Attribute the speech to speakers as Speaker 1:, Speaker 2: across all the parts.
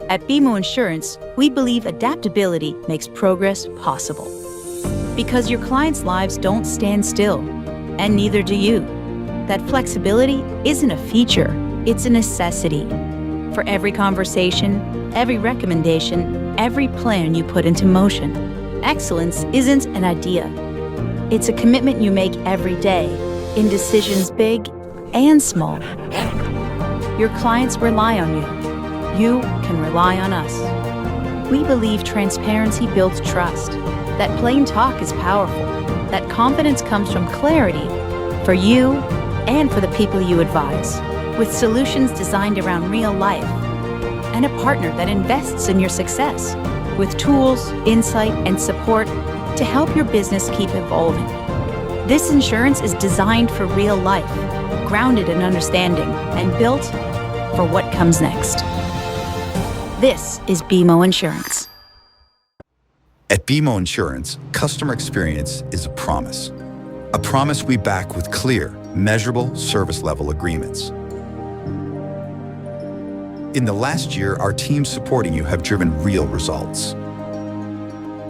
Speaker 1: At BMO Insurance, we believe adaptability makes progress possible. Because your clients' lives don't stand still, and neither do you. That flexibility isn't a feature, it's a necessity. For every conversation, every recommendation, every plan you put into motion, excellence isn't an idea. It's a commitment you make every day, in decisions big and small. Your clients rely on you. You can rely on us. We believe transparency builds trust, that plain talk is powerful, that confidence comes from clarity for you and for the people you advise, with solutions designed around real life, and a partner that invests in your success, with tools, insight, and support to help your business keep evolving. This insurance is designed for real life, grounded in understanding, and built for what comes next. This is BMO Insurance.
Speaker 2: At BMO Insurance, customer experience is a promise. A promise we back with clear, measurable service level agreements. In the last year, our teams supporting you have driven real results.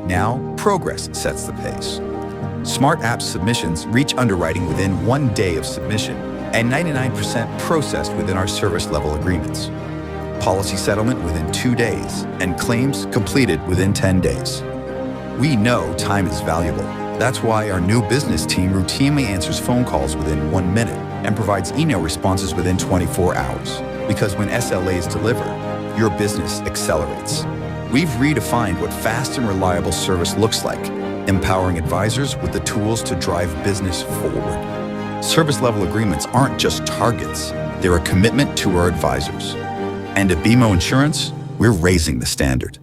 Speaker 2: Now, progress sets the pace. Smart App submissions reach underwriting within 1 day of submission, and 99% processed within our service level agreements. Policy settlement within 2 days, and claims completed within 10 days. We know time is valuable. That's why our new business team routinely answers phone calls within 1 minute and provides email responses within 24 hours. Because when SLAs deliver, your business accelerates. We've redefined what fast and reliable service looks like, empowering advisors with the tools to drive business forward. Service level agreements aren't just targets, they're a commitment to our advisors. And at BMO Insurance, we're raising the standard.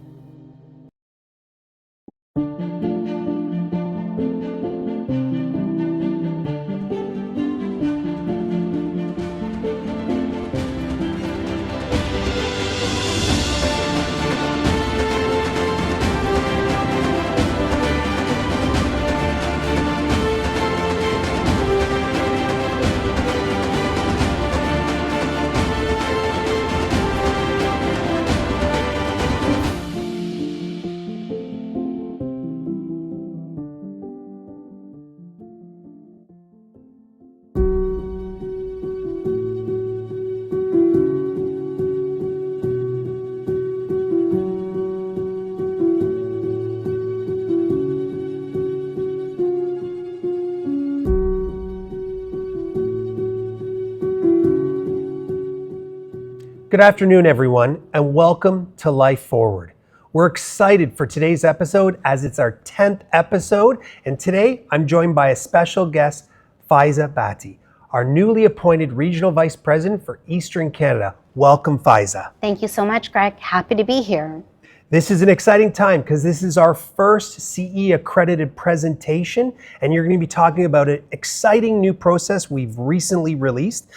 Speaker 3: Good afternoon, everyone, and welcome to LifeFWD. We're excited for today's episode as it's our 10th episode, and today I'm joined by a special guest, Faiza Bhatti, our newly appointed Regional Vice President for Eastern Canada. Welcome, Faiza.
Speaker 4: Thank you so much, Greg. Happy to be here.
Speaker 3: This is an exciting time because this is our first CE-accredited presentation, and you're going to be talking about an exciting new process we've recently released.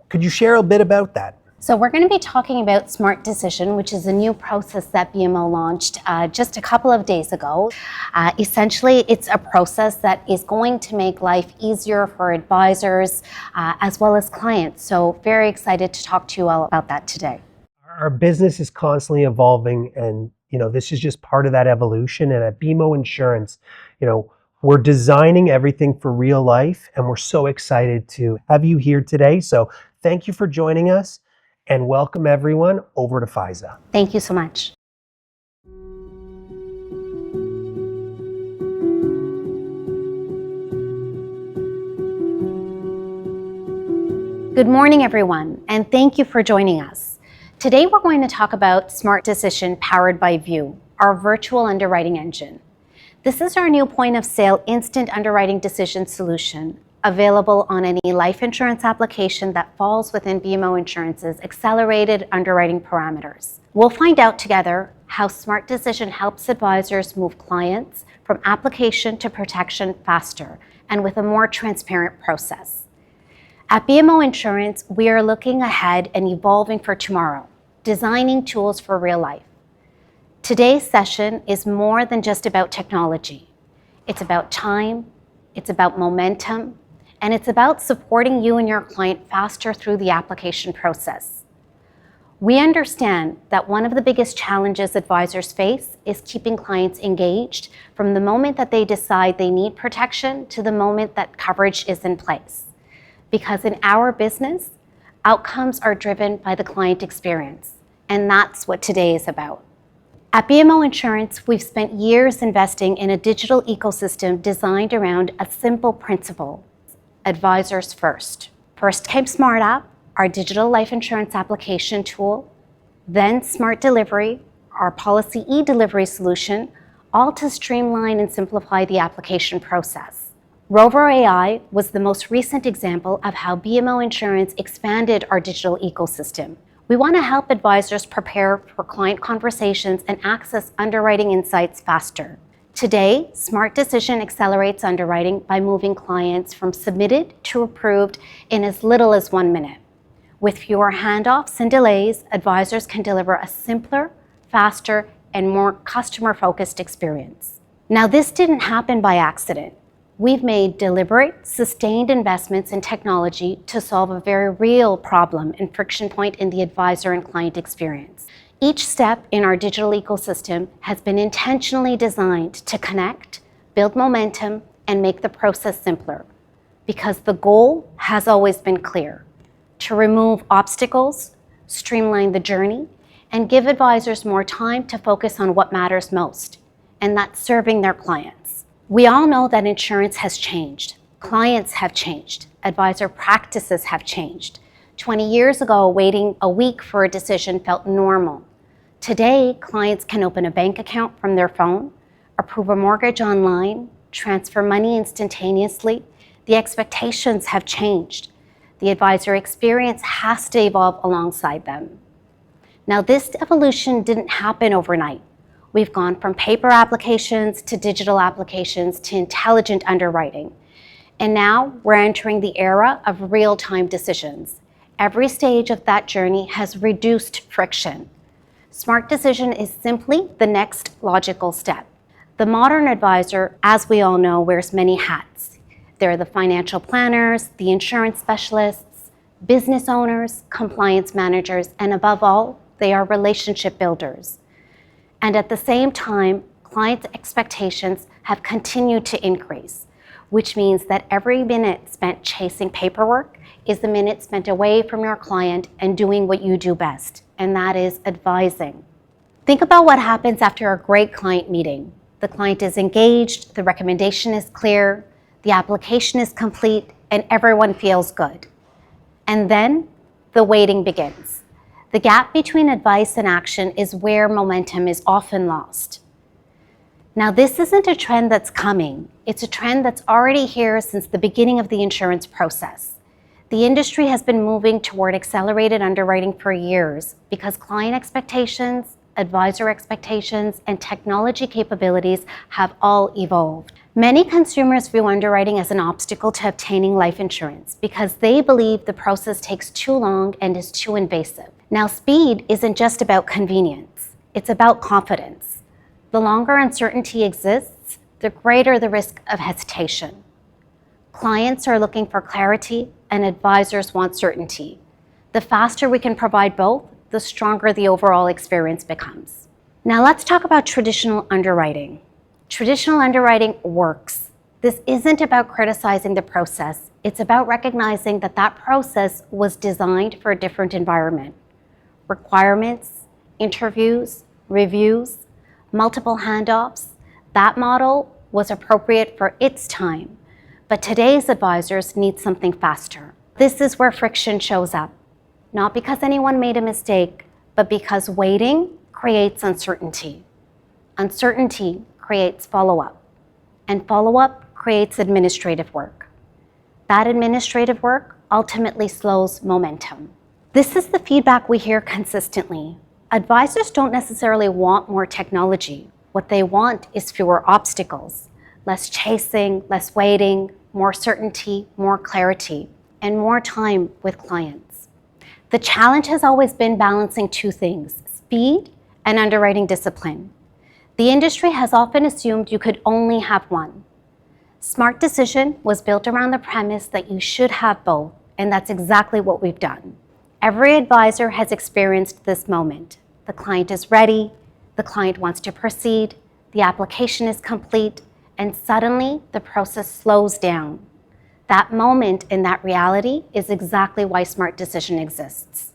Speaker 3: Could you share a bit about that?
Speaker 4: So we're going to be talking about SmartDecision, which is a new process that BMO launched just a couple of days ago. Essentially, it's a process that is going to make life easier for advisors as well as clients. So very excited to talk to you all about that today.
Speaker 3: Our business is constantly evolving, and this is just part of that evolution. And at BMO Insurance, we're designing everything for real life, and we're so excited to have you here today. So thank you for joining us. And welcome everyone over to Faiza.
Speaker 4: Thank you so much. Good morning, everyone, and thank you for joining us. Today, we're going to talk about SmartDecision powered by View, our virtual underwriting engine. This is our new point-of-sale instant underwriting decision solution, available on any life insurance application that falls within BMO Insurance's accelerated underwriting parameters. We'll find out together how SmartDecision helps advisors move clients from application to protection faster and with a more transparent process. At BMO Insurance, we are looking ahead and evolving for tomorrow, designing tools for real life. Today's session is more than just about technology. It's about time, it's about momentum, and it's about supporting you and your client faster through the application process. We understand that one of the biggest challenges advisors face is keeping clients engaged from the moment that they decide they need protection to the moment that coverage is in place. Because in our business, outcomes are driven by the client experience, and that's what today is about. At BMO Insurance, we've spent years investing in a digital ecosystem designed around a simple principle: advisors first. First came SmartApp, our digital life insurance application tool, then Smart Delivery, our policy e-delivery solution, all to streamline and simplify the application process. Rover AI was the most recent example of how BMO Insurance expanded our digital ecosystem. We want to help advisors prepare for client conversations and access underwriting insights faster. Today, SmartDecision accelerates underwriting by moving clients from submitted to approved in as little as 1 minute. With fewer handoffs and delays, advisors can deliver a simpler, faster, and more customer-focused experience. Now, this didn't happen by accident. We've made deliberate, sustained investments in technology to solve a very real problem and friction point in the advisor and client experience. Each step in our digital ecosystem has been intentionally designed to connect, build momentum, and make the process simpler. Because the goal has always been clear: to remove obstacles, streamline the journey, and give advisors more time to focus on what matters most, and that's serving their clients. We all know that insurance has changed. Clients have changed. Advisor practices have changed. 20 years ago, waiting a week for a decision felt normal. Today, clients can open a bank account from their phone, approve a mortgage online, transfer money instantaneously. The expectations have changed. The advisor experience has to evolve alongside them. Now, this evolution didn't happen overnight. We've gone from paper applications to digital applications to intelligent underwriting. And now we're entering the era of real-time decisions. Every stage of that journey has reduced friction. SmartDecision is simply the next logical step. The modern advisor, as we all know, wears many hats. They're the financial planners, the insurance specialists, business owners, compliance managers, and above all, they are relationship builders. And at the same time, clients' expectations have continued to increase, which means that every minute spent chasing paperwork is the minute spent away from your client and doing what you do best, and that is advising. Think about what happens after a great client meeting. The client is engaged, the recommendation is clear, the application is complete, and everyone feels good. And then the waiting begins. The gap between advice and action is where momentum is often lost. Now, this isn't a trend that's coming. It's a trend that's already here since the beginning of the insurance process. The industry has been moving toward accelerated underwriting for years because client expectations, advisor expectations, and technology capabilities have all evolved. Many consumers view underwriting as an obstacle to obtaining life insurance because they believe the process takes too long and is too invasive. Now, speed isn't just about convenience, it's about confidence. The longer uncertainty exists, the greater the risk of hesitation. Clients are looking for clarity and advisors want certainty. The faster we can provide both, the stronger the overall experience becomes. Now let's talk about traditional underwriting. Traditional underwriting works. This isn't about criticizing the process. It's about recognizing that that process was designed for a different environment. Requirements, interviews, reviews, multiple handoffs. That model was appropriate for its time. But today's advisors need something faster. This is where friction shows up. Not because anyone made a mistake, but because waiting creates uncertainty. Uncertainty creates follow-up, and follow-up creates administrative work. That administrative work ultimately slows momentum. This is the feedback we hear consistently. Advisors don't necessarily want more technology. What they want is fewer obstacles, less chasing, less waiting, more certainty, more clarity, and more time with clients. The challenge has always been balancing two things: speed and underwriting discipline. The industry has often assumed you could only have one. SmartDecision was built around the premise that you should have both, and that's exactly what we've done. Every advisor has experienced this moment. The client is ready, the client wants to proceed, the application is complete, and suddenly the process slows down. That moment in that reality is exactly why SmartDecision exists.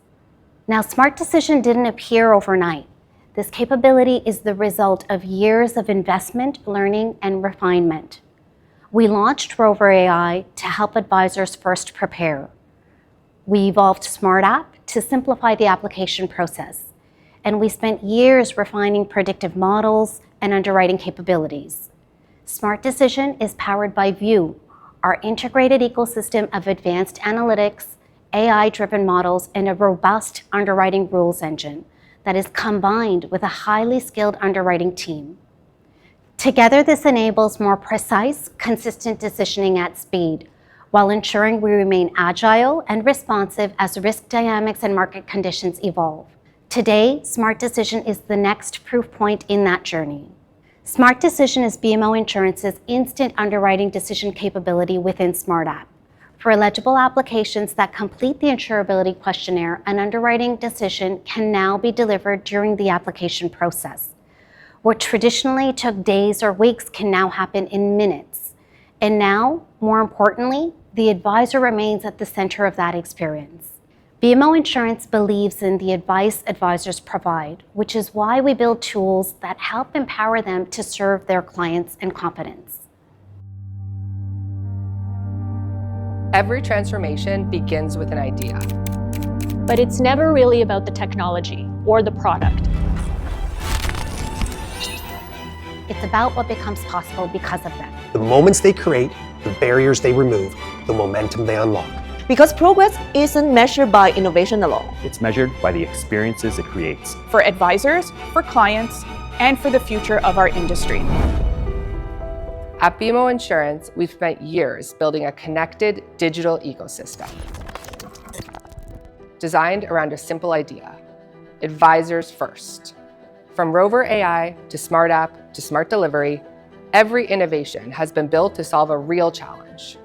Speaker 4: Now, SmartDecision didn't appear overnight. This capability is the result of years of investment, learning, and refinement. We launched Rover AI to help advisors first prepare. We evolved SmartApp to simplify the application process, and we spent years refining predictive models and underwriting capabilities. SmartDecision is powered by View, our integrated ecosystem of advanced analytics, AI-driven models, and a robust underwriting rules engine that is combined with a highly skilled underwriting team. Together, this enables more precise, consistent decisioning at speed, while ensuring we remain agile and responsive as risk dynamics and market conditions evolve. Today, SmartDecision is the next proof point in that journey. SmartDecision is BMO Insurance's instant underwriting decision capability within SmartApp. For eligible applications that complete the insurability questionnaire, an underwriting decision can now be delivered during the application process. What traditionally took days or weeks can now happen in minutes. And now, more importantly, the advisor remains at the center of that experience. BMO Insurance believes in the advice advisors provide, which is why we build tools that help empower them to serve their clients in confidence.
Speaker 5: Every transformation begins with an idea.
Speaker 6: But it's never really about the technology or the product.
Speaker 4: It's about what becomes possible because of them.
Speaker 3: The moments they create, the barriers they remove, the momentum they unlock.
Speaker 7: Because progress isn't measured by innovation alone.
Speaker 8: It's measured by the experiences it creates.
Speaker 9: For advisors, for clients, and for the future of our industry.
Speaker 5: At BMO Insurance, we've spent years building a connected digital ecosystem designed around a simple idea: advisors first. From Rover AI to SmartApp to Smart Delivery, every innovation has been built to solve a real challenge: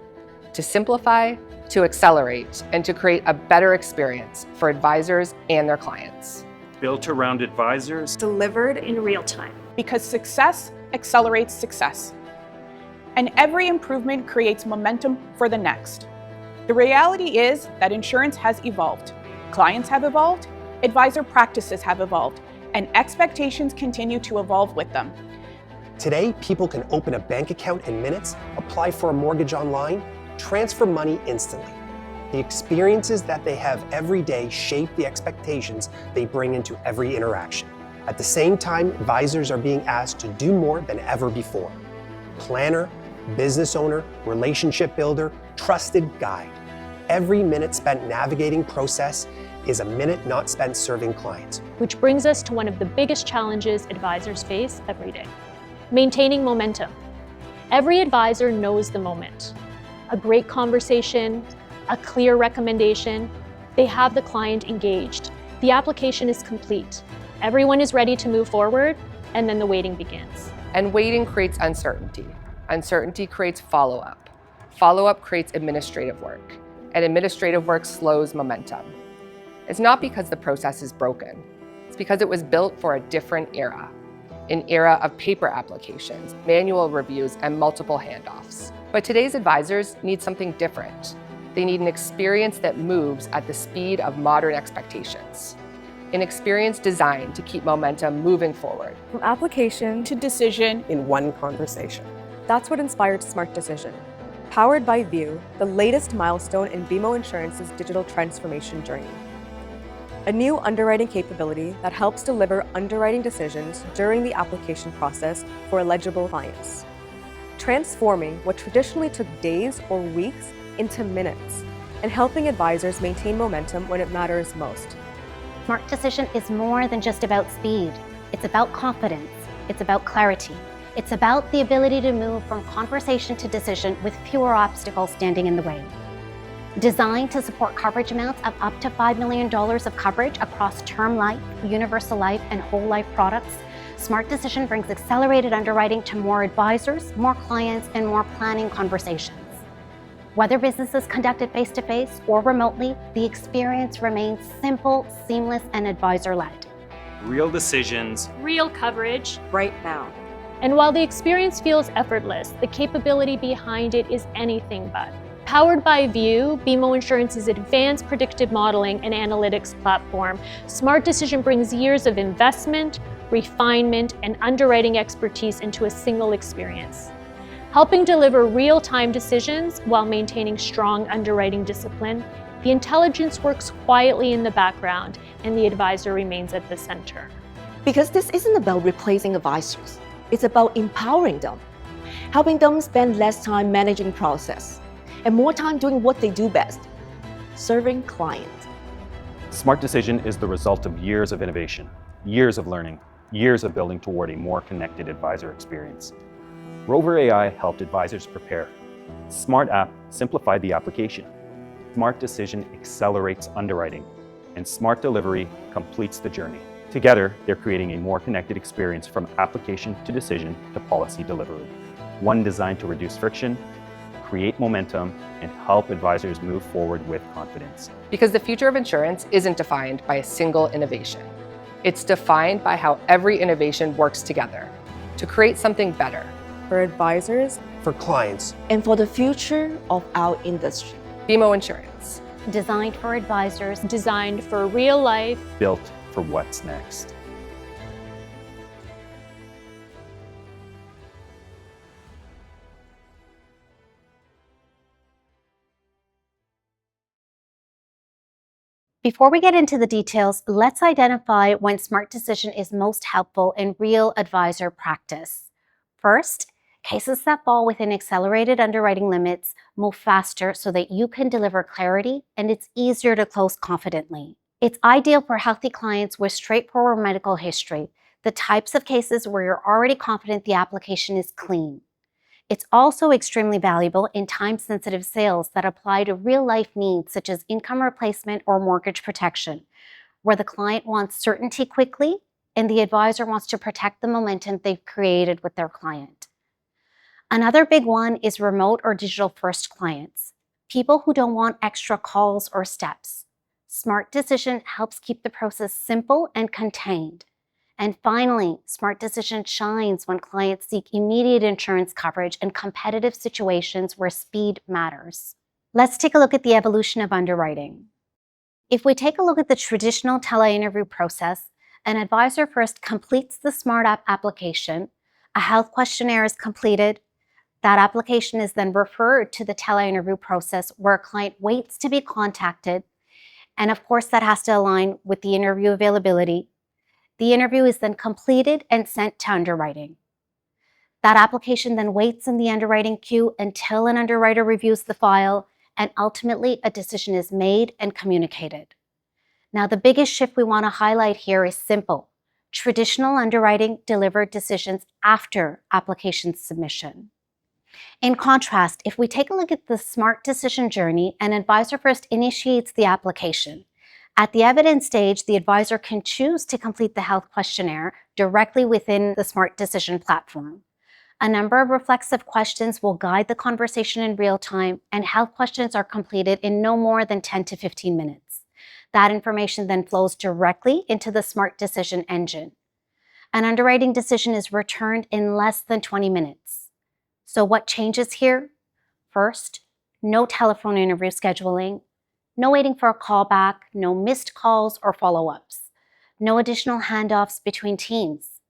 Speaker 5: to simplify, to accelerate, and to create a better experience for advisors and their clients.
Speaker 10: Built around advisors.
Speaker 11: Delivered in real time.
Speaker 9: Because success accelerates success. And every improvement creates momentum for the next. The reality is that insurance has evolved. Clients have evolved, advisor practices have evolved, and expectations continue to evolve with them.
Speaker 3: Today, people can open a bank account in minutes, apply for a mortgage online, transfer money instantly. The experiences that they have every day shape the expectations they bring into every interaction. At the same time, advisors are being asked to do more than ever before. Planner, business owner, relationship builder, trusted guide. Every minute spent navigating process is a minute not spent serving clients.
Speaker 6: Which brings us to one of the biggest challenges advisors face every day: maintaining momentum. Every advisor knows the moment. A great conversation, a clear recommendation, they have the client engaged. The application is complete. Everyone is ready to move forward, and then the waiting begins.
Speaker 5: And waiting creates uncertainty. Uncertainty creates follow-up. Follow-up creates administrative work. And administrative work slows momentum. It's not because the process is broken. It's because it was built for a different era. An era of paper applications, manual reviews, and multiple handoffs. But today's advisors need something different. They need an experience that moves at the speed of modern expectations. An experience designed to keep momentum moving forward.
Speaker 11: From application
Speaker 9: To decision,
Speaker 7: In one conversation.
Speaker 11: that's what inspired SmartDecision. Powered by View, the latest milestone in BMO Insurance's digital transformation journey. A new underwriting capability that helps deliver underwriting decisions during the application process for eligible clients. Transforming what traditionally took days or weeks into minutes, and helping advisors maintain momentum when it matters most.
Speaker 4: SmartDecision is more than just about speed. It's about confidence. It's about clarity. It's about the ability to move from conversation to decision with fewer obstacles standing in the way. Designed to support coverage amounts of up to $5 million of coverage across term life, universal life, and whole life products, SmartDecision brings accelerated underwriting to more advisors, more clients, and more planning conversations. Whether business is conducted face-to-face or remotely, the experience remains simple, seamless, and advisor-led.
Speaker 10: Real decisions,
Speaker 6: Real coverage.
Speaker 11: right now.
Speaker 6: And while the experience feels effortless, the capability behind it is anything but. Powered by View, BMO Insurance's advanced predictive modeling and analytics platform, SmartDecision brings years of investment, refinement, and underwriting expertise into a single experience, helping deliver real-time decisions while maintaining strong underwriting discipline. The intelligence works quietly in the background, and the advisor remains at the center.
Speaker 7: Because this isn't about replacing advisors. It's about empowering them, helping them spend less time managing process and more time doing what they do best, serving clients.
Speaker 8: SmartDecision is the result of years of innovation, years of learning, years of building toward a more connected advisor experience. Rover AI helped advisors prepare. Smart App simplified the application. SmartDecision accelerates underwriting, and Smart Delivery completes the journey. Together, they're creating a more connected experience from application to decision to policy delivery. One designed to reduce friction, create momentum, and help advisors move forward with confidence.
Speaker 5: Because the future of insurance isn't defined by a single innovation. It's defined by how every innovation works together to create something better.
Speaker 11: For advisors,
Speaker 3: For clients,
Speaker 7: And for the future of our industry.
Speaker 5: BMO Insurance.
Speaker 4: Designed for advisors,
Speaker 6: Designed for real life.
Speaker 8: Built for what's next.
Speaker 4: Before we get into the details, let's identify when SmartDecision is most helpful in real advisor practice. First, cases that fall within accelerated underwriting limits move faster so that you can deliver clarity and it's easier to close confidently. It's ideal for healthy clients with straightforward medical history, the types of cases where you're already confident the application is clean. It's also extremely valuable in time-sensitive sales that apply to real-life needs such as income replacement or mortgage protection, where the client wants certainty quickly and the advisor wants to protect the momentum they've created with their client. Another big one is remote or digital-first clients, people who don't want extra calls or steps. SmartDecision helps keep the process simple and contained. And finally, SmartDecision shines when clients seek immediate insurance coverage in competitive situations where speed matters. Let's take a look at the evolution of underwriting. If we take a look at the traditional tele-interview process, an advisor first completes the Smart App application, a health questionnaire is completed, that application is then referred to the tele-interview process where a client waits to be contacted, and of course that has to align with the interview availability. The interview is then completed and sent to underwriting. That application then waits in the underwriting queue until an underwriter reviews the file, and ultimately a decision is made and communicated. Now, the biggest shift we want to highlight here is simple. Traditional underwriting delivered decisions after application submission. In contrast, if we take a look at the SmartDecision journey, an advisor first initiates the application. At the evidence stage, the advisor can choose to complete the health questionnaire directly within the SmartDecision platform. A number of reflexive questions will guide the conversation in real time, and health questions are completed in no more than 10 to 15 minutes. That information then flows directly into the SmartDecision engine. An underwriting decision is returned in less than 20 minutes. So what changes here? First, no telephone interview scheduling, no waiting for a callback, no missed calls or follow-ups, no additional handoffs between teams.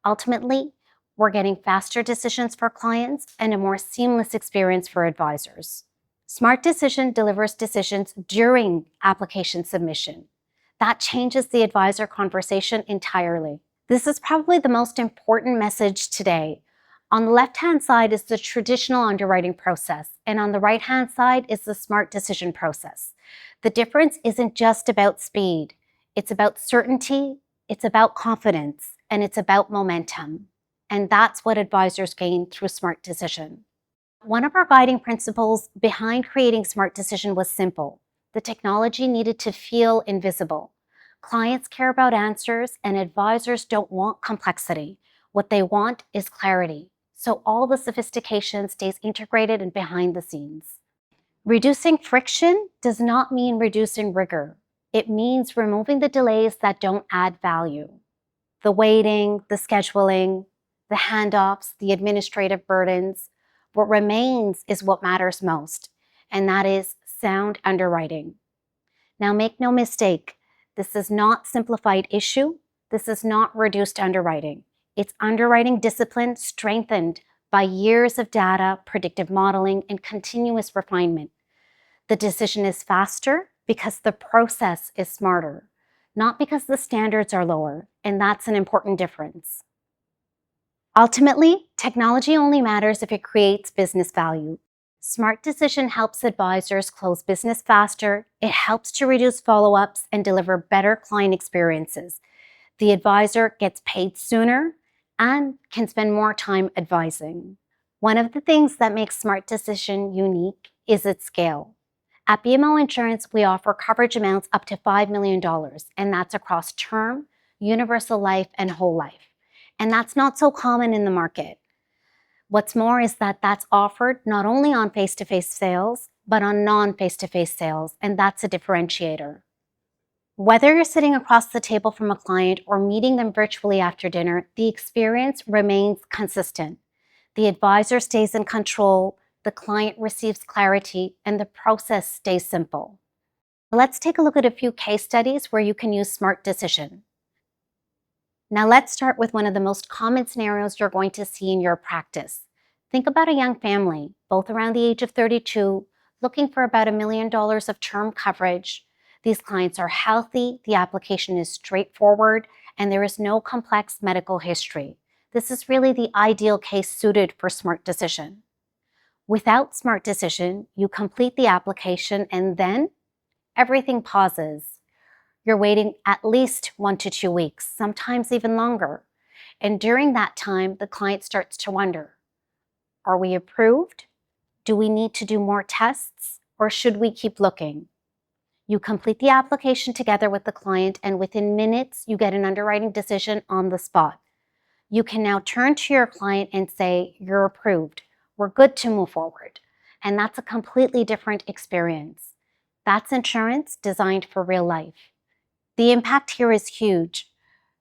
Speaker 4: Ultimately, we're getting faster decisions for clients and a more seamless experience for advisors. SmartDecision delivers decisions during application submission. That changes the advisor conversation entirely. This is probably the most important message today. On the left-hand side is the traditional underwriting process, and on the right-hand side is the SmartDecision process. The difference isn't just about speed. It's about certainty, it's about confidence, and it's about momentum. And that's what advisors gain through SmartDecision. One of our guiding principles behind creating SmartDecision was simple. The technology needed to feel invisible. Clients care about answers, and advisors don't want complexity. What they want is clarity. So all the sophistication stays integrated and behind the scenes. Reducing friction does not mean reducing rigor. It means removing the delays that don't add value. The waiting, the scheduling, the handoffs, the administrative burdens. What remains is what matters most, and that is sound underwriting. Now, make no mistake, this is not simplified issue. This is not reduced underwriting. It's underwriting discipline strengthened by years of data, predictive modeling, and continuous refinement. The decision is faster because the process is smarter, not because the standards are lower, and that's an important difference. Ultimately, technology only matters if it creates business value. SmartDecision helps advisors close business faster, it helps to reduce follow-ups and deliver better client experiences. The advisor gets paid sooner and can spend more time advising. One of the things that makes SmartDecision unique is its scale. At BMO Insurance, we offer coverage amounts up to $5 million, and that's across term, universal life, and whole life. And that's not so common in the market. What's more is that that's offered not only on face-to-face sales, but on non-face-to-face sales, and that's a differentiator. Whether you're sitting across the table from a client or meeting them virtually after dinner, the experience remains consistent. The advisor stays in control, the client receives clarity, and the process stays simple. Let's take a look at a few case studies where you can use SmartDecision. Now let's start with one of the most common scenarios you're going to see in your practice. Think about a young family, both around the age of 32, looking for about $1 million of term coverage. These clients are healthy, the application is straightforward, and there is no complex medical history. This is really the ideal case suited for SmartDecision. Without SmartDecision, you complete the application and then everything pauses. You're waiting at least 1 to 2 weeks, sometimes even longer. And during that time, the client starts to wonder, are we approved? Do we need to do more tests? Or should we keep looking? You complete the application together with the client, and within minutes, you get an underwriting decision on the spot. You can now turn to your client and say, you're approved. We're good to move forward. And that's a completely different experience. That's insurance designed for real life. The impact here is huge.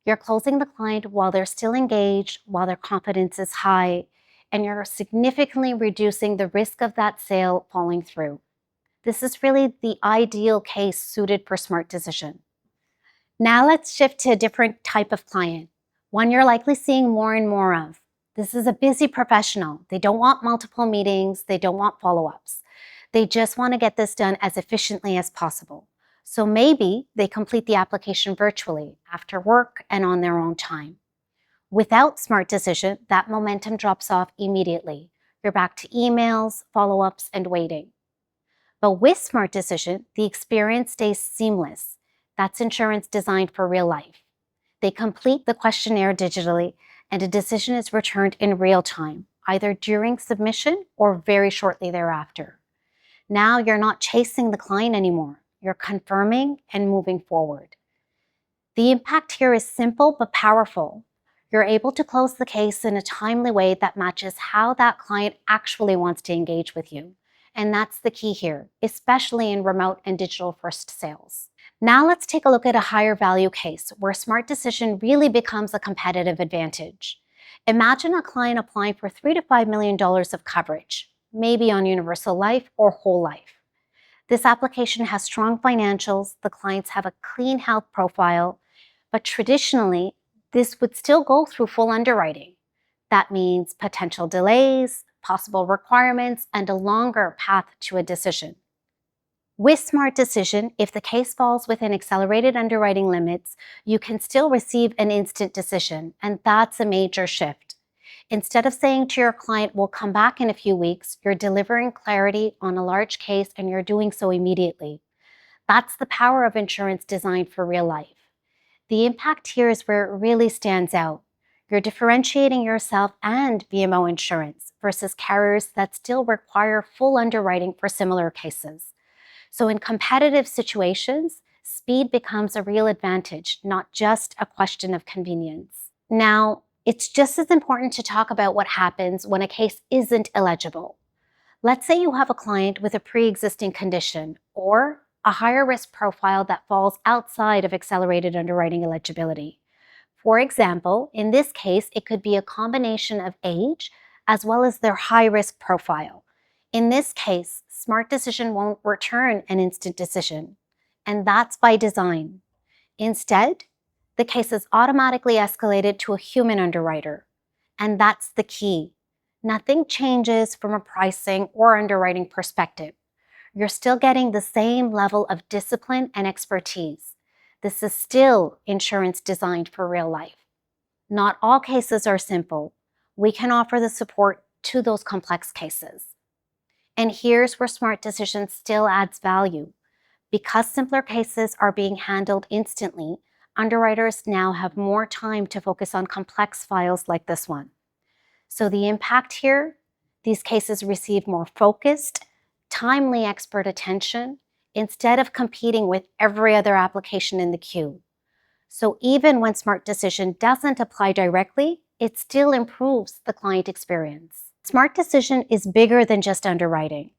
Speaker 4: You're closing the client while they're still engaged, while their confidence is high, and you're significantly reducing the risk of that sale falling through. This is really the ideal case suited for SmartDecision. Now let's shift to a different type of client, one you're likely seeing more and more of. This is a busy professional. They don't want multiple meetings. They don't want follow-ups. They just want to get this done as efficiently as possible. So maybe they complete the application virtually, after work and on their own time. Without SmartDecision, that momentum drops off immediately. You're back to emails, follow-ups, and waiting. But with SmartDecision, the experience stays seamless. That's insurance designed for real life. They complete the questionnaire digitally, and a decision is returned in real time, either during submission or very shortly thereafter. Now you're not chasing the client anymore. You're confirming and moving forward. The impact here is simple but powerful. You're able to close the case in a timely way that matches how that client actually wants to engage with you. And that's the key here, especially in remote and digital-first sales. Now let's take a look at a higher value case where SmartDecision really becomes a competitive advantage. Imagine a client applying for $3 to $5 million of coverage, maybe on universal life or whole life. This application has strong financials, the clients have a clean health profile, but traditionally, this would still go through full underwriting. That means potential delays, possible requirements, and a longer path to a decision. With SmartDecision, if the case falls within accelerated underwriting limits, you can still receive an instant decision, and that's a major shift. Instead of saying to your client, we'll come back in a few weeks, you're delivering clarity on a large case and you're doing so immediately. That's the power of insurance designed for real life. The impact here is where it really stands out. You're differentiating yourself and BMO Insurance versus carriers that still require full underwriting for similar cases. So in competitive situations, speed becomes a real advantage, not just a question of convenience. Now, it's just as important to talk about what happens when a case isn't eligible. Let's say you have a client with a pre-existing condition or a higher risk profile that falls outside of accelerated underwriting eligibility. For example, in this case, it could be a combination of age as well as their high risk profile. In this case, SmartDecision won't return an instant decision, and that's by design. Instead, the case is automatically escalated to a human underwriter, and that's the key. Nothing changes from a pricing or underwriting perspective. You're still getting the same level of discipline and expertise. This is still insurance designed for real life. Not all cases are simple. We can offer the support to those complex cases. And here's where SmartDecision still adds value. Because simpler cases are being handled instantly, underwriters now have more time to focus on complex files like this one. So the impact here, these cases receive more focused, timely expert attention instead of competing with every other application in the queue. So even when SmartDecision doesn't apply directly, it still improves the client experience. SmartDecision is bigger than just underwriting.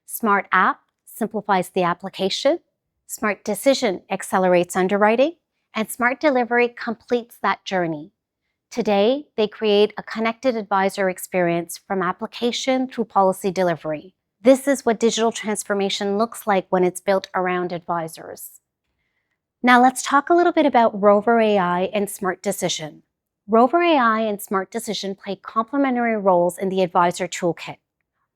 Speaker 4: Smart App simplifies the application, SmartDecision accelerates underwriting, and Smart Delivery completes that journey. Today, they create a connected advisor experience from application through policy delivery. This is what digital transformation looks like when it's built around advisors. Now let's talk a little bit about Rover AI and SmartDecision. Rover AI and SmartDecision play complementary roles in the advisor toolkit.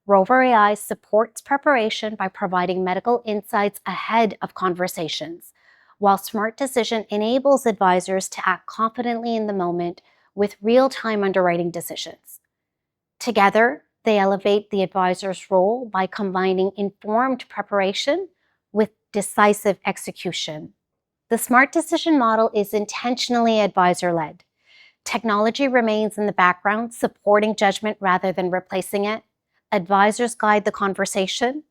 Speaker 4: Rover AI supports preparation by providing medical insights ahead of conversations, while SmartDecision enables advisors to act confidently in the moment with real-time underwriting decisions. Together, they elevate the advisor's role by combining informed preparation with decisive execution. The SmartDecision model is intentionally advisor-led. Technology remains in the background, supporting judgment rather than replacing it. Advisors guide the conversation.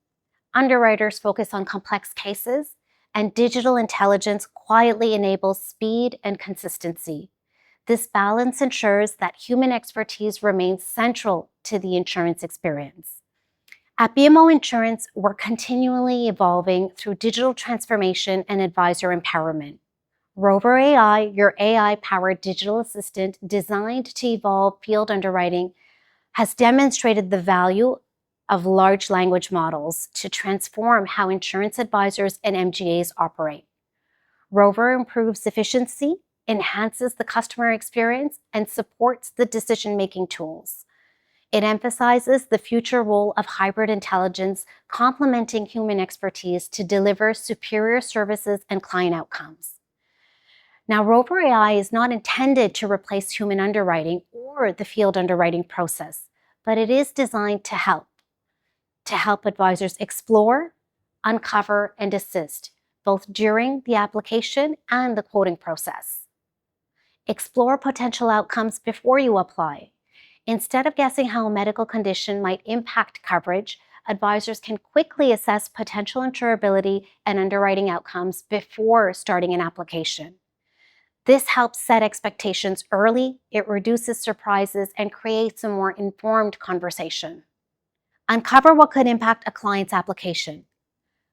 Speaker 4: Underwriters focus on complex cases, and digital intelligence quietly enables speed and consistency. This balance ensures that human expertise remains central to the insurance experience. At BMO Insurance, we're continually evolving through digital transformation and advisor empowerment. Rover AI, your AI-powered digital assistant designed to evolve field underwriting, has demonstrated the value of large language models to transform how insurance advisors and MGAs operate. Rover improves efficiency, enhances the customer experience, and supports the decision-making tools. It emphasizes the future role of hybrid intelligence, complementing human expertise to deliver superior services and client outcomes. Now, Rover AI is not intended to replace human underwriting or the field underwriting process, but it is designed to help advisors explore, uncover, and assist, both during the application and the quoting process. Explore potential outcomes before you apply. Instead of guessing how a medical condition might impact coverage, advisors can quickly assess potential insurability and underwriting outcomes before starting an application. This helps set expectations early, it reduces surprises, and creates a more informed conversation. Uncover what could impact a client's application.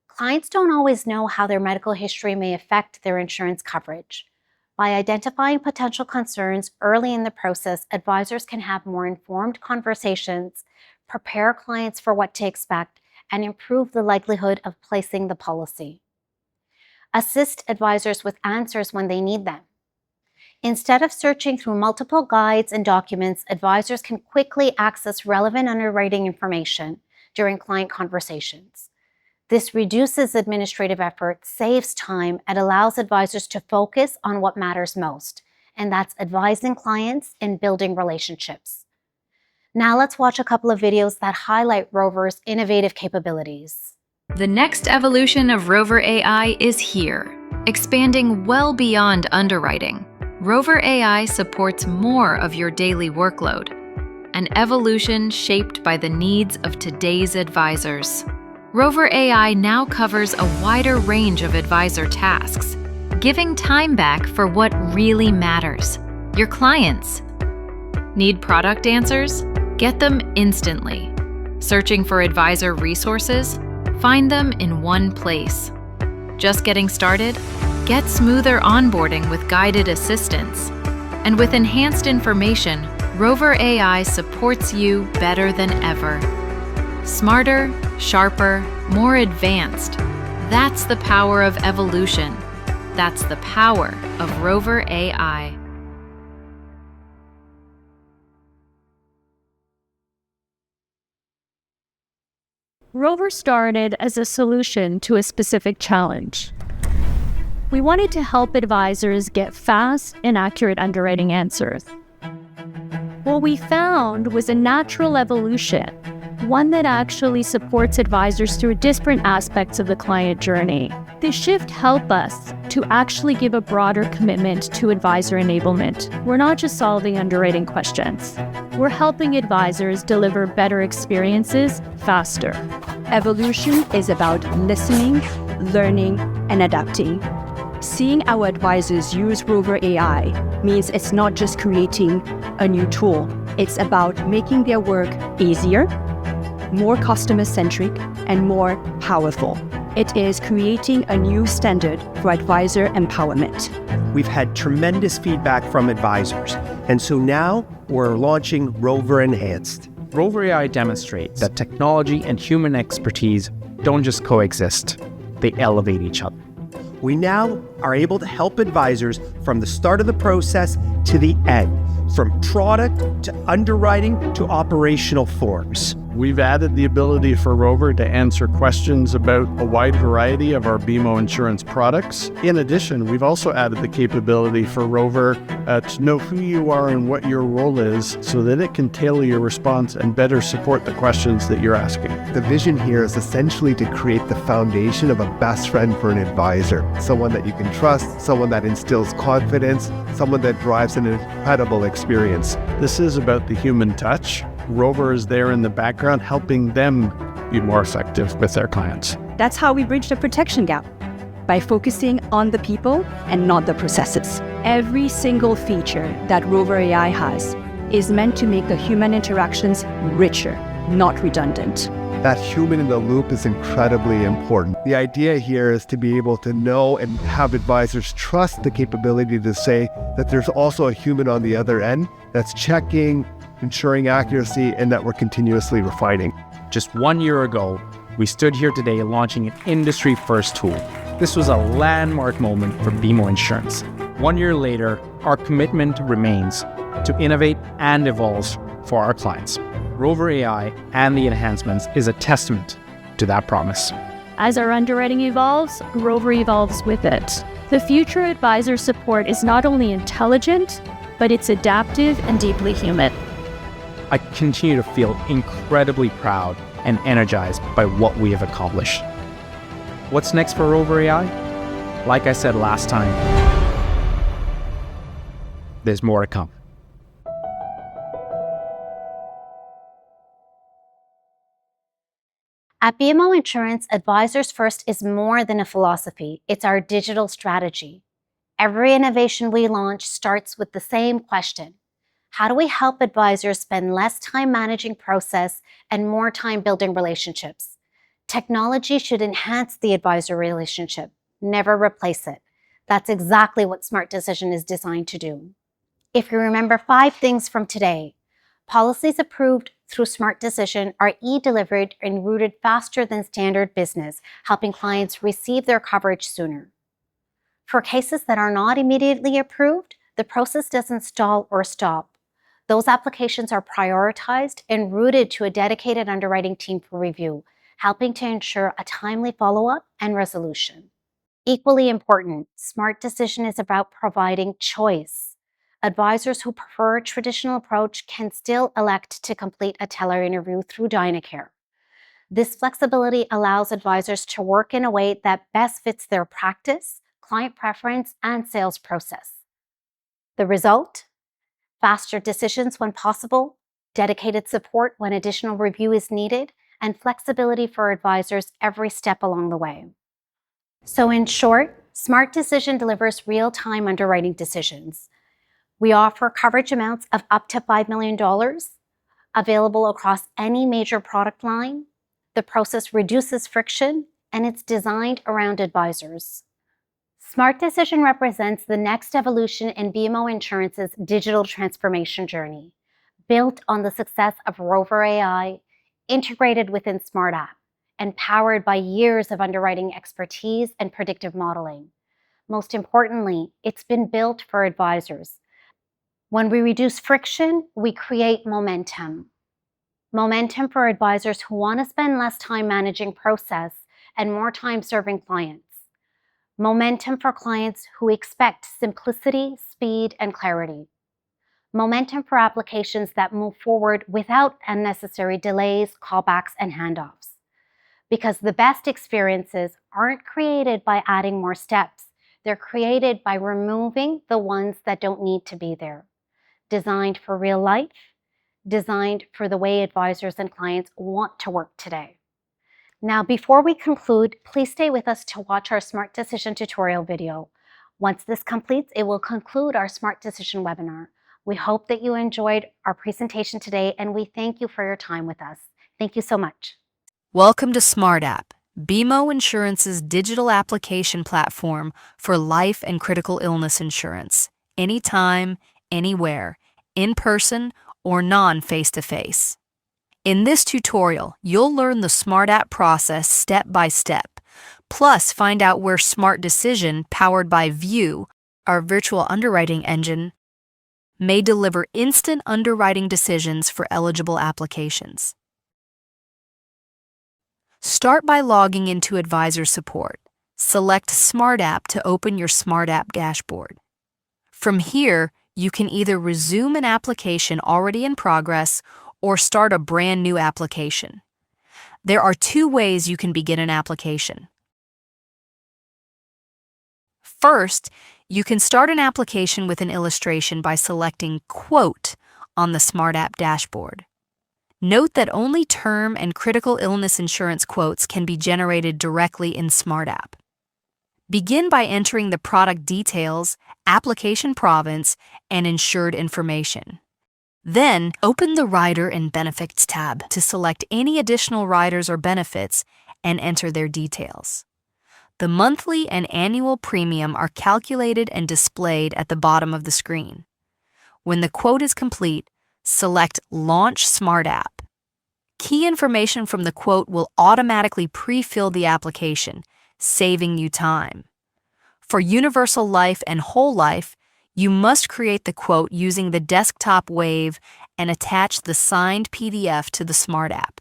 Speaker 4: Clients don't always know how their medical history may affect their insurance coverage. By identifying potential concerns early in the process, advisors can have more informed conversations, prepare clients for what to expect, and improve the likelihood of placing the policy. Assist advisors with answers when they need them. Instead of searching through multiple guides and documents, advisors can quickly access relevant underwriting information during client conversations. This reduces administrative effort, saves time, and allows advisors to focus on what matters most, and that's advising clients and building relationships. Now let's watch a couple of videos that highlight Rover's innovative capabilities.
Speaker 12: The next evolution of Rover AI is here, expanding well beyond underwriting. Rover AI supports more of your daily workload, an evolution shaped by the needs of today's advisors. Rover AI now covers a wider range of advisor tasks, giving time back for what really matters: your clients. Need product answers? Get them instantly. Searching for advisor resources? Find them in one place. Just getting started? Get smoother onboarding with guided assistance. And with enhanced information, Rover AI supports you better than ever. Smarter, sharper, more advanced. That's the power of evolution. That's the power of Rover AI.
Speaker 6: Rover started as a solution to a specific challenge. We wanted to help advisors get fast and accurate underwriting answers. What we found was a natural evolution, one that actually supports advisors through different aspects of the client journey. This shift helped us to actually give a broader commitment to advisor enablement. We're not just solving underwriting questions. We're helping advisors deliver better experiences faster.
Speaker 13: Evolution is about listening, learning, and adapting. Seeing our advisors use Rover AI means it's not just creating a new tool. It's about making their work easier, more customer-centric, and more powerful. It is creating a new standard for advisor empowerment.
Speaker 3: We've had tremendous feedback from advisors, and so now we're launching Rover Enhanced.
Speaker 14: Rover AI demonstrates that technology and human expertise don't just coexist, they elevate each other.
Speaker 3: We now are able to help advisors from the start of the process to the end, from product to underwriting to operational forms.
Speaker 15: We've added the ability for Rover to answer questions about a wide variety of our BMO insurance products. In addition, we've also added the capability for Rover to know who you are and what your role is so that it can tailor your response and better support the questions that you're asking.
Speaker 16: The vision here is essentially to create the foundation of a best friend for an advisor, someone that you can trust, someone that instills confidence, someone that drives an incredible experience.
Speaker 15: This is about the human touch. Rover is there in the background helping them be more effective with their clients.
Speaker 13: That's how we bridge the protection gap, by focusing on the people and not the processes. Every single feature that Rover AI has is meant to make the human interactions richer, not redundant.
Speaker 16: That human in the loop is incredibly important. The idea here is to be able to know and have advisors trust the capability to say that there's also a human on the other end that's checking, ensuring accuracy, and that we're continuously refining.
Speaker 14: Just 1 year ago, we stood here today launching an industry-first tool. This was a landmark moment for BMO Insurance. 1 year later, our commitment remains to innovate and evolve for our clients. Rover AI and the enhancements is a testament to that promise.
Speaker 6: As our underwriting evolves, Rover evolves with it. The future advisor support is not only intelligent, but it's adaptive and deeply human.
Speaker 14: I continue to feel incredibly proud and energized by what we have accomplished. What's next for Rover AI? Like I said last time, there's more to come.
Speaker 4: At BMO Insurance, Advisors First is more than a philosophy. It's our digital strategy. Every innovation we launch starts with the same question. How do we help advisors spend less time managing process and more time building relationships? Technology should enhance the advisor relationship, never replace it. That's exactly what SmartDecision is designed to do. If you remember 5 things from today, policies approved through SmartDecision are e-delivered and routed faster than standard business, helping clients receive their coverage sooner. For cases that are not immediately approved, the process doesn't stall or stop. Those applications are prioritized and routed to a dedicated underwriting team for review, helping to ensure a timely follow-up and resolution. Equally important, SmartDecision is about providing choice. Advisors who prefer a traditional approach can still elect to complete a tele-interview through DynaCare. This flexibility allows advisors to work in a way that best fits their practice, client preference, and sales process. The result? Faster decisions when possible, dedicated support when additional review is needed, and flexibility for advisors every step along the way. So in short, SmartDecision delivers real-time underwriting decisions. We offer coverage amounts of up to $5 million, Available across any major product line, the process reduces friction, and it's designed around advisors. SmartDecision represents the next evolution in BMO Insurance's digital transformation journey, built on the success of Rover AI, integrated within SmartApp, and powered by years of underwriting expertise and predictive modeling. Most importantly, it's been built for advisors. When we reduce friction, we create momentum. Momentum for advisors who want to spend less time managing process and more time serving clients. Momentum for clients who expect simplicity, speed, and clarity. Momentum for applications that move forward without unnecessary delays, callbacks, and handoffs. Because the best experiences aren't created by adding more steps. They're created by removing the ones that don't need to be there. Designed for real life, designed for the way advisors and clients want to work today. Now, before we conclude, please stay with us to watch our SmartDecision tutorial video. Once this completes, it will conclude our SmartDecision webinar. We hope that you enjoyed our presentation today, and we thank you for your time with us. Thank you so much.
Speaker 12: Welcome to SmartApp, BMO Insurance's digital application platform for life and critical illness insurance, anytime, anywhere, in person or non-face-to-face. In this tutorial, you'll learn the SmartApp process step by step, plus find out where SmartDecision, powered by View, our virtual underwriting engine, may deliver instant underwriting decisions for eligible applications. Start by logging into Advisor Support. Select SmartApp to open your SmartApp dashboard. From here, you can either resume an application already in progress or start a brand new application. There are two ways you can begin an application. First, you can start an application with an illustration by selecting Quote on the SmartApp dashboard. Note that only term and critical illness insurance quotes can be generated directly in SmartApp. Begin by entering the product details, application province, and insured information. Then, open the Rider and Benefits tab to select any additional riders or benefits and enter their details. The monthly and annual premium are calculated and displayed at the bottom of the screen. When the quote is complete, select Launch SmartApp. Key information from the quote will automatically pre-fill the application, saving you time. For Universal Life and Whole Life, you must create the quote using the desktop wave and attach the signed PDF to the SmartApp.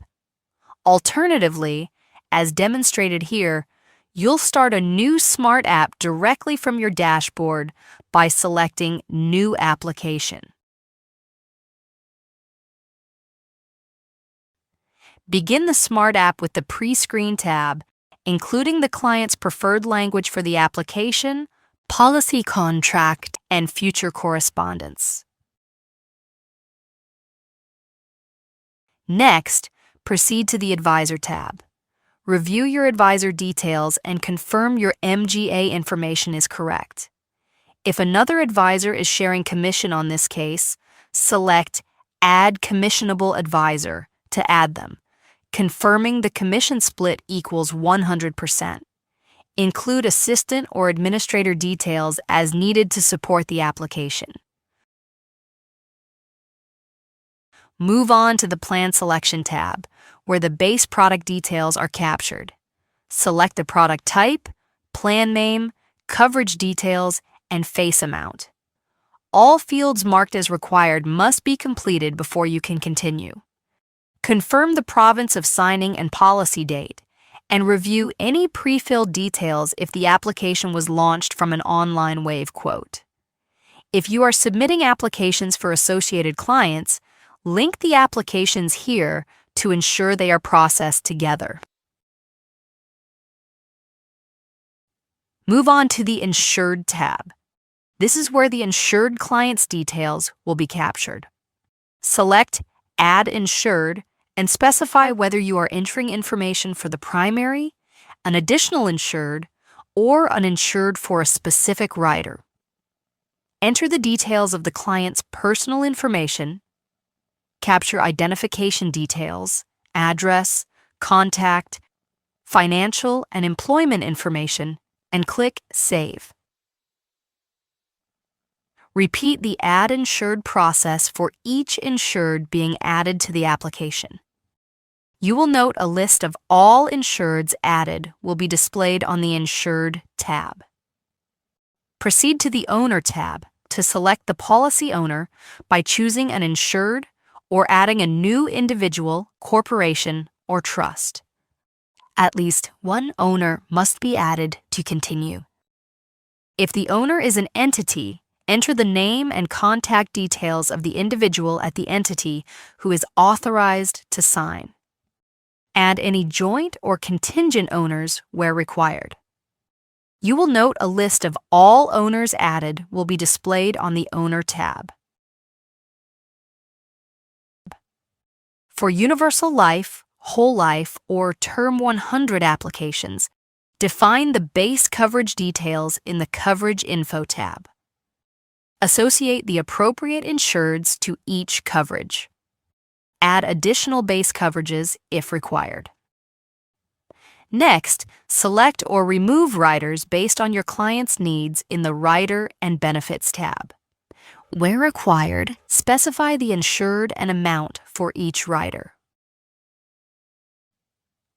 Speaker 12: Alternatively, as demonstrated here, you'll start a new SmartApp directly from your dashboard by selecting New Application. Begin the SmartApp with the Pre-Screen tab, including the client's preferred language for the application, policy contract, and future correspondence. Next, proceed to the Advisor tab. Review your advisor details and confirm your MGA information is correct. If another advisor is sharing commission on this case, select Add Commissionable Advisor to add them, confirming the commission split equals 100%. Include assistant or administrator details as needed to support the application. Move on to the Plan Selection tab, where the base product details are captured. Select the product type, plan name, coverage details, and face amount. All fields marked as required must be completed before you can continue. Confirm the province of signing and policy date, and review any pre-filled details if the application was launched from an online wave quote. If you are submitting applications for associated clients, link the applications here to ensure they are processed together. Move on to the Insured tab. This is where the insured client's details will be captured. Select Add Insured and specify whether you are entering information for the primary, an additional insured, or an insured for a specific rider. Enter the details of the client's personal information,
Speaker 17: capture identification details, address, contact, financial and employment information, and click Save. Repeat the Add Insured process for each insured being added to the application. You will note a list of all insureds added will be displayed on the Insured tab. Proceed to the Owner tab to select the policy owner by choosing an insured or adding a new individual, corporation, or trust. At least one owner must be added to continue. If the owner is an entity, enter the name and contact details of the individual at the entity who is authorized to sign. Add any joint or contingent owners where required. You will note a list of all owners added will be displayed on the Owner tab. For Universal Life, Whole Life, or Term 100 applications, define the base coverage details in the Coverage Info tab. Associate the appropriate insureds to each coverage. Add additional base coverages if required. Next, select or remove riders based on your client's needs in the Rider and Benefits tab. Where required, specify the insured and amount for each rider.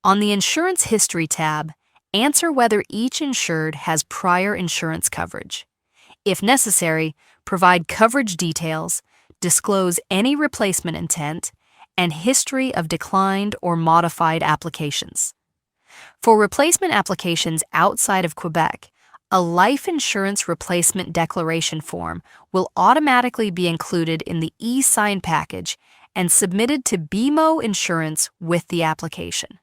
Speaker 17: On the Insurance History tab, answer whether each insured has prior insurance coverage. If necessary, provide coverage details, disclose any replacement intent, and history of declined or modified applications. For replacement applications outside of Quebec, a life insurance replacement declaration form will automatically be included in the e-sign package and submitted to BMO Insurance with the application.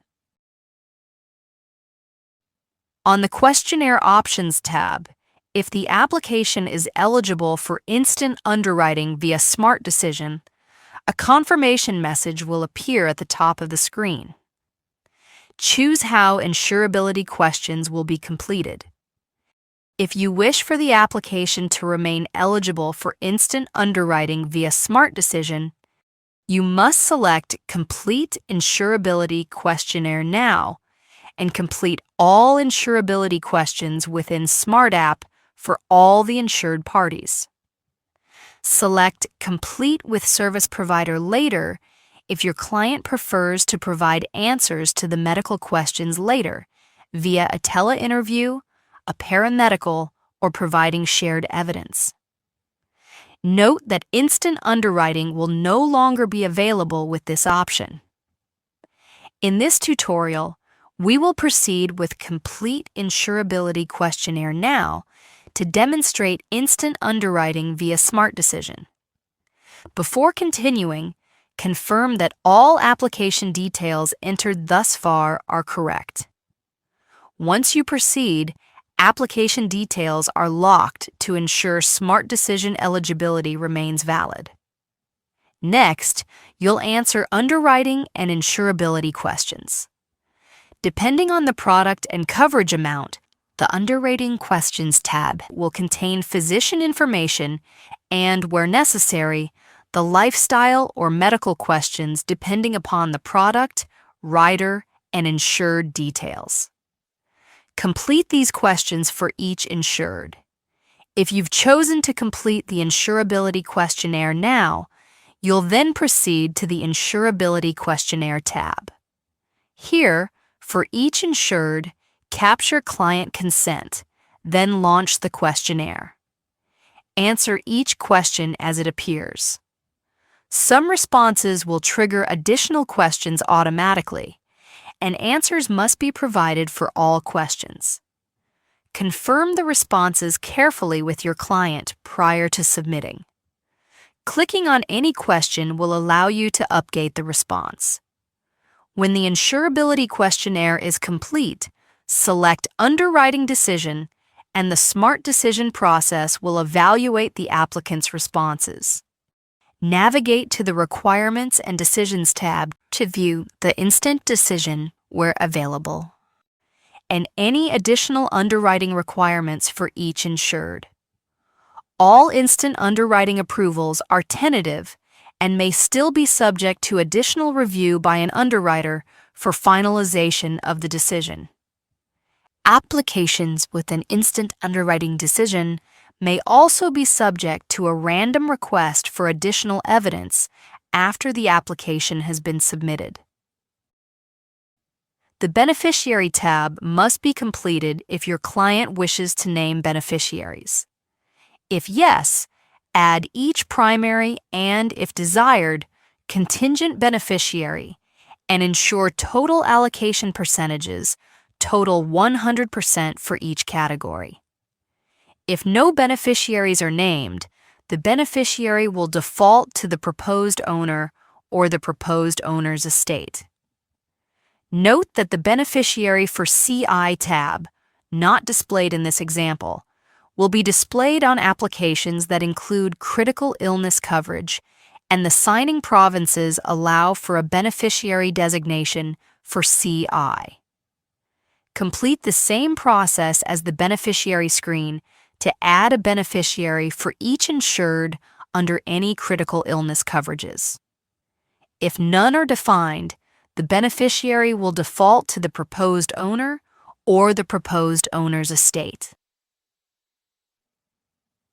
Speaker 17: On the Questionnaire Options tab, if the application is eligible for instant underwriting via SmartDecision, a confirmation message will appear at the top of the screen. Choose how insurability questions will be completed. If you wish for the application to remain eligible for instant underwriting via SmartDecision, you must select Complete Insurability Questionnaire Now and complete all insurability questions within SmartApp for all the insured parties. Select Complete with Service Provider later if your client prefers to provide answers to the medical questions later via a tele-interview, a paramedical, or providing shared evidence. Note that instant underwriting will no longer be available with this option. In this tutorial, we will proceed with Complete Insurability Questionnaire Now to demonstrate instant underwriting via SmartDecision. Before continuing, confirm that all application details entered thus far are correct. Once you proceed, application details are locked to ensure SmartDecision eligibility remains valid. Next, you'll answer underwriting and insurability questions. Depending on the product and coverage amount, the Underwriting Questions tab will contain physician information and, where necessary, the lifestyle or medical questions depending upon the product, rider, and insured details. Complete these questions for each insured. If you've chosen to complete the Insurability Questionnaire now, you'll then proceed to the Insurability Questionnaire tab. Here, for each insured, capture client consent, then launch the questionnaire. Answer each question as it appears. Some responses will trigger additional questions automatically, and answers must be provided for all questions. Confirm the responses carefully with your client prior to submitting. Clicking on any question will allow you to update the response. When the Insurability Questionnaire is complete, select Underwriting Decision, and the SmartDecision process will evaluate the applicant's responses. Navigate to the Requirements and Decisions tab to view the instant decision where available, and any additional underwriting requirements for each insured. All instant underwriting approvals are tentative and may still be subject to additional review by an underwriter for finalization of the decision. Applications with an instant underwriting decision may also be subject to a random request for additional evidence after the application has been submitted. The Beneficiary tab must be completed if your client wishes to name beneficiaries. If yes, add each primary and, if desired, contingent beneficiary, and ensure total allocation percentages total 100% for each category. If no beneficiaries are named, the beneficiary will default to the proposed owner or the proposed owner's estate. Note that the beneficiary for CI tab, not displayed in this example, will be displayed on applications that include critical illness coverage, and the signing provinces allow for a beneficiary designation for CI. Complete the same process as the beneficiary screen to add a beneficiary for each insured under any critical illness coverages. If none are defined, the beneficiary will default to the proposed owner or the proposed owner's estate.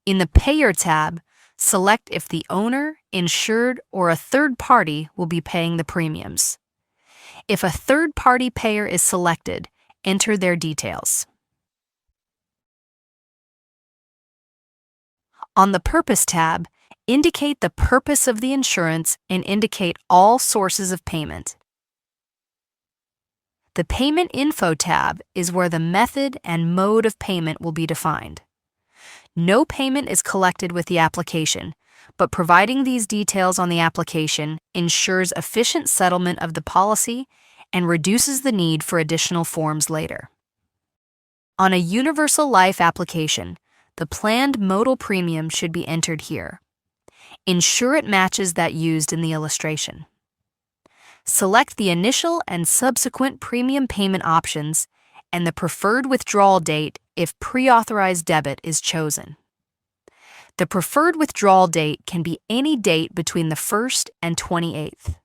Speaker 17: In the Payer tab, select if the owner, insured, or a third party will be paying the premiums. If a third-party payer is selected, enter their details. On the Purpose tab, indicate the purpose of the insurance and indicate all sources of payment. The Payment Info tab is where the method and mode of payment will be defined. No payment is collected with the application, but providing these details on the application ensures efficient settlement of the policy and reduces the need for additional forms later. On a Universal Life application, the planned modal premium should be entered here. Ensure it matches that used in the illustration. Select the initial and subsequent premium payment options and the preferred withdrawal date if pre-authorized debit is chosen. The preferred withdrawal date can be any date between the 1st and 28th.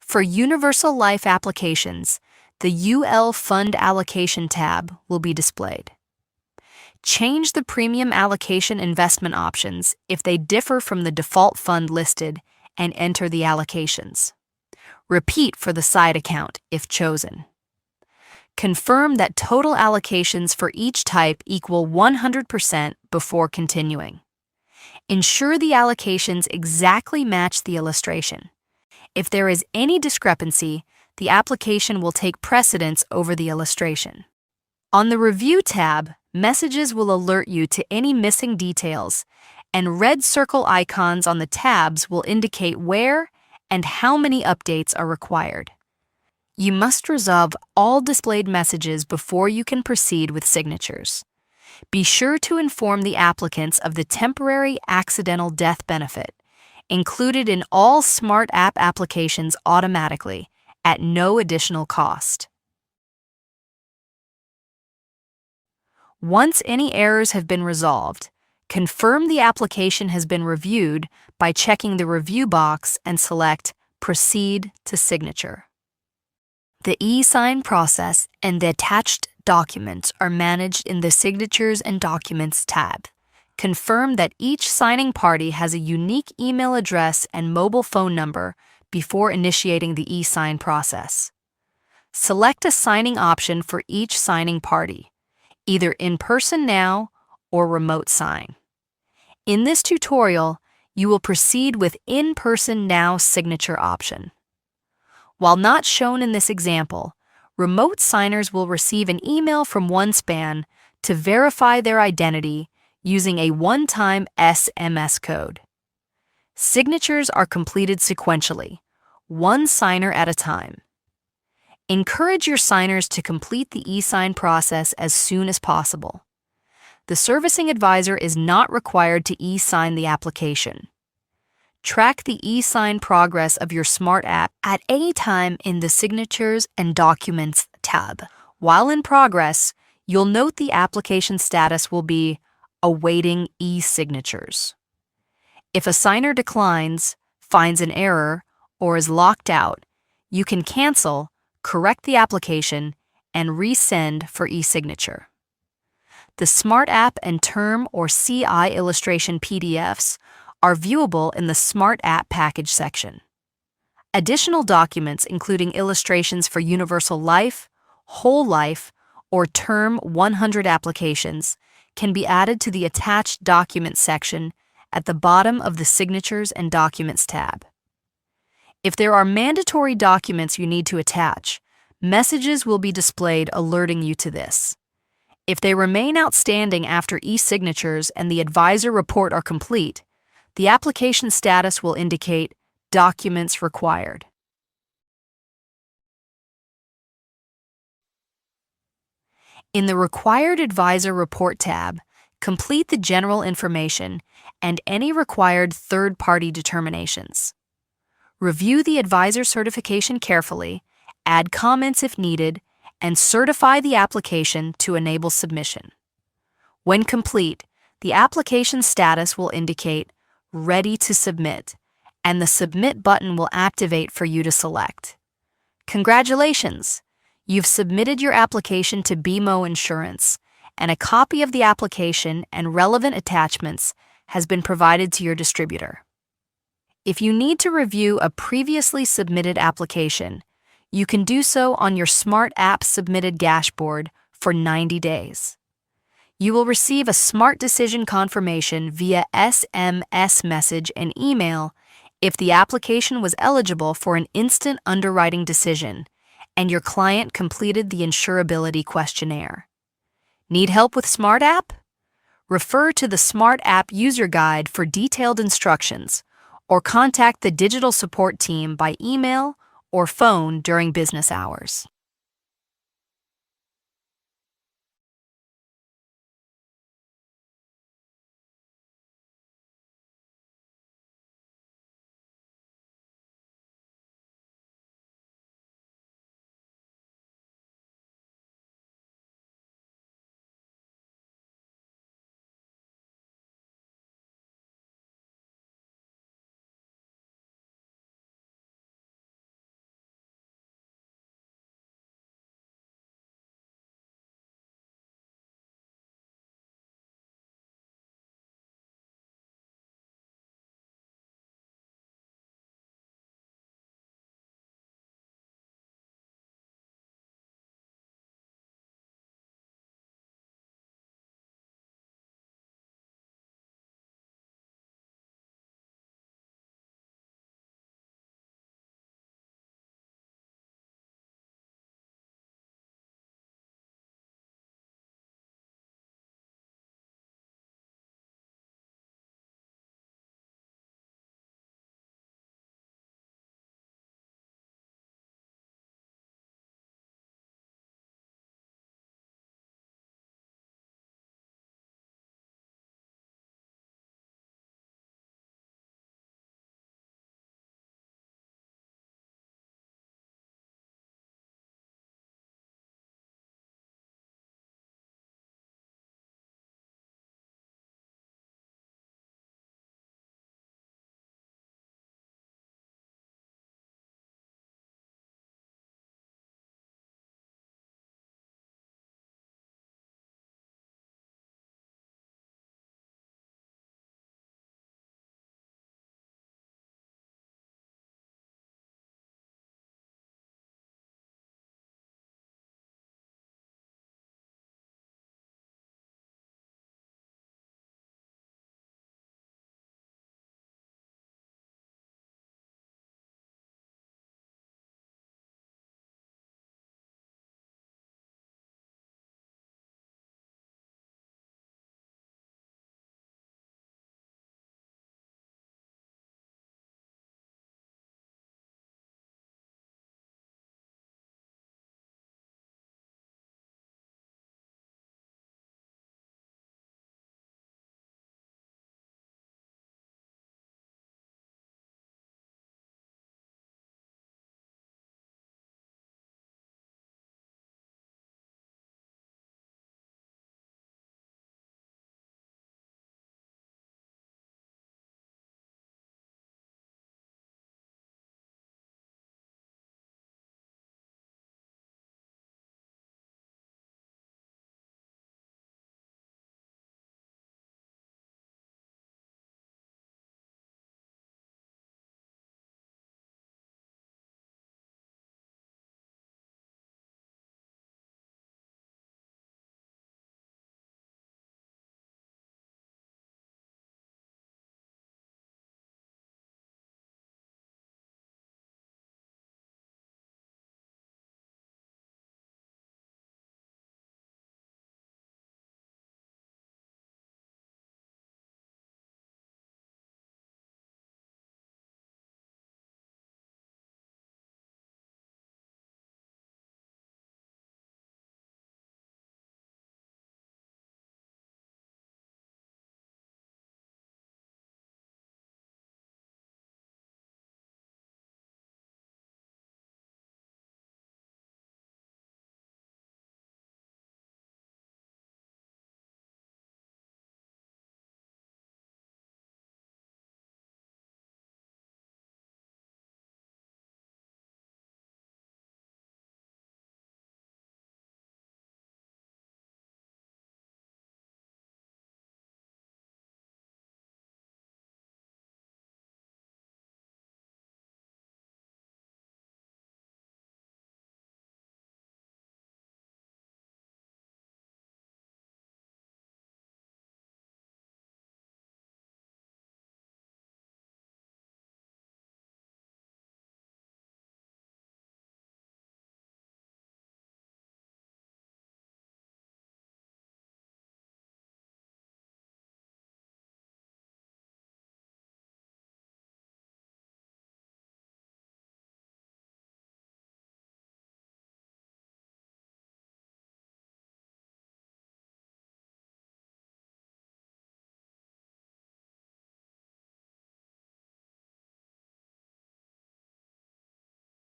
Speaker 17: For Universal Life applications, the UL Fund Allocation tab will be displayed. Change the premium allocation investment options if they differ from the default fund listed and enter the allocations. Repeat for the side account if chosen. Confirm that total allocations for each type equal 100% before continuing. Ensure the allocations exactly match the illustration. If there is any discrepancy, the application will take precedence over the illustration. On the Review tab, messages will alert you to any missing details, and red circle icons on the tabs will indicate where and how many updates are required. You must resolve all displayed messages before you can proceed with signatures. Be sure to inform the applicants of the temporary accidental death benefit, included in all Smart App applications automatically, at no additional cost. Once any errors have been resolved, confirm the application has been reviewed by checking the review box and select Proceed to Signature. The e-sign process and the attached documents are managed in the Signatures and Documents tab. Confirm that each signing party has a unique email address and mobile phone number before initiating the e-sign process. Select a signing option for each signing party, either in person now or remote sign. In this tutorial, you will proceed with in-person now signature option. While not shown in this example, remote signers will receive an email from OneSpan to verify their identity using a one-time SMS code. Signatures are completed sequentially, one signer at a time. Encourage your signers to complete the e-sign process as soon as possible. The servicing advisor is not required to e-sign the application. Track the e-sign progress of your Smart App at any time in the Signatures and Documents tab. While in progress, you'll note the application status will be awaiting e-signatures. If a signer declines, finds an error, or is locked out, you can cancel, correct the application, and resend for e-signature. The Smart App and Term or CI illustration PDFs are viewable in the Smart App package section. Additional documents, including illustrations for Universal Life, Whole Life, or Term 100 applications, can be added to the attached documents section at the bottom of the Signatures and Documents tab. If there are mandatory documents you need to attach, messages will be displayed alerting you to this. If they remain outstanding after e-signatures and the advisor report are complete, the application status will indicate Documents Required. In the Required Advisor Report tab, complete the general information and any required third-party determinations. Review the advisor certification carefully, add comments if needed, and certify the application to enable submission. When complete, the application status will indicate Ready to Submit, and the Submit button will activate for you to select. Congratulations! You've submitted your application to BMO Insurance, and a copy of the application and relevant attachments has been provided to your distributor. If you need to review a previously submitted application, you can do so on your Smart App Submitted dashboard for 90 days. You will receive a SmartDecision confirmation via SMS message and email if the application was eligible for an instant underwriting decision and your client completed the insurability questionnaire. Need help with Smart App? Refer to the Smart App User Guide for detailed instructions, or contact the digital support team by email or phone during business hours.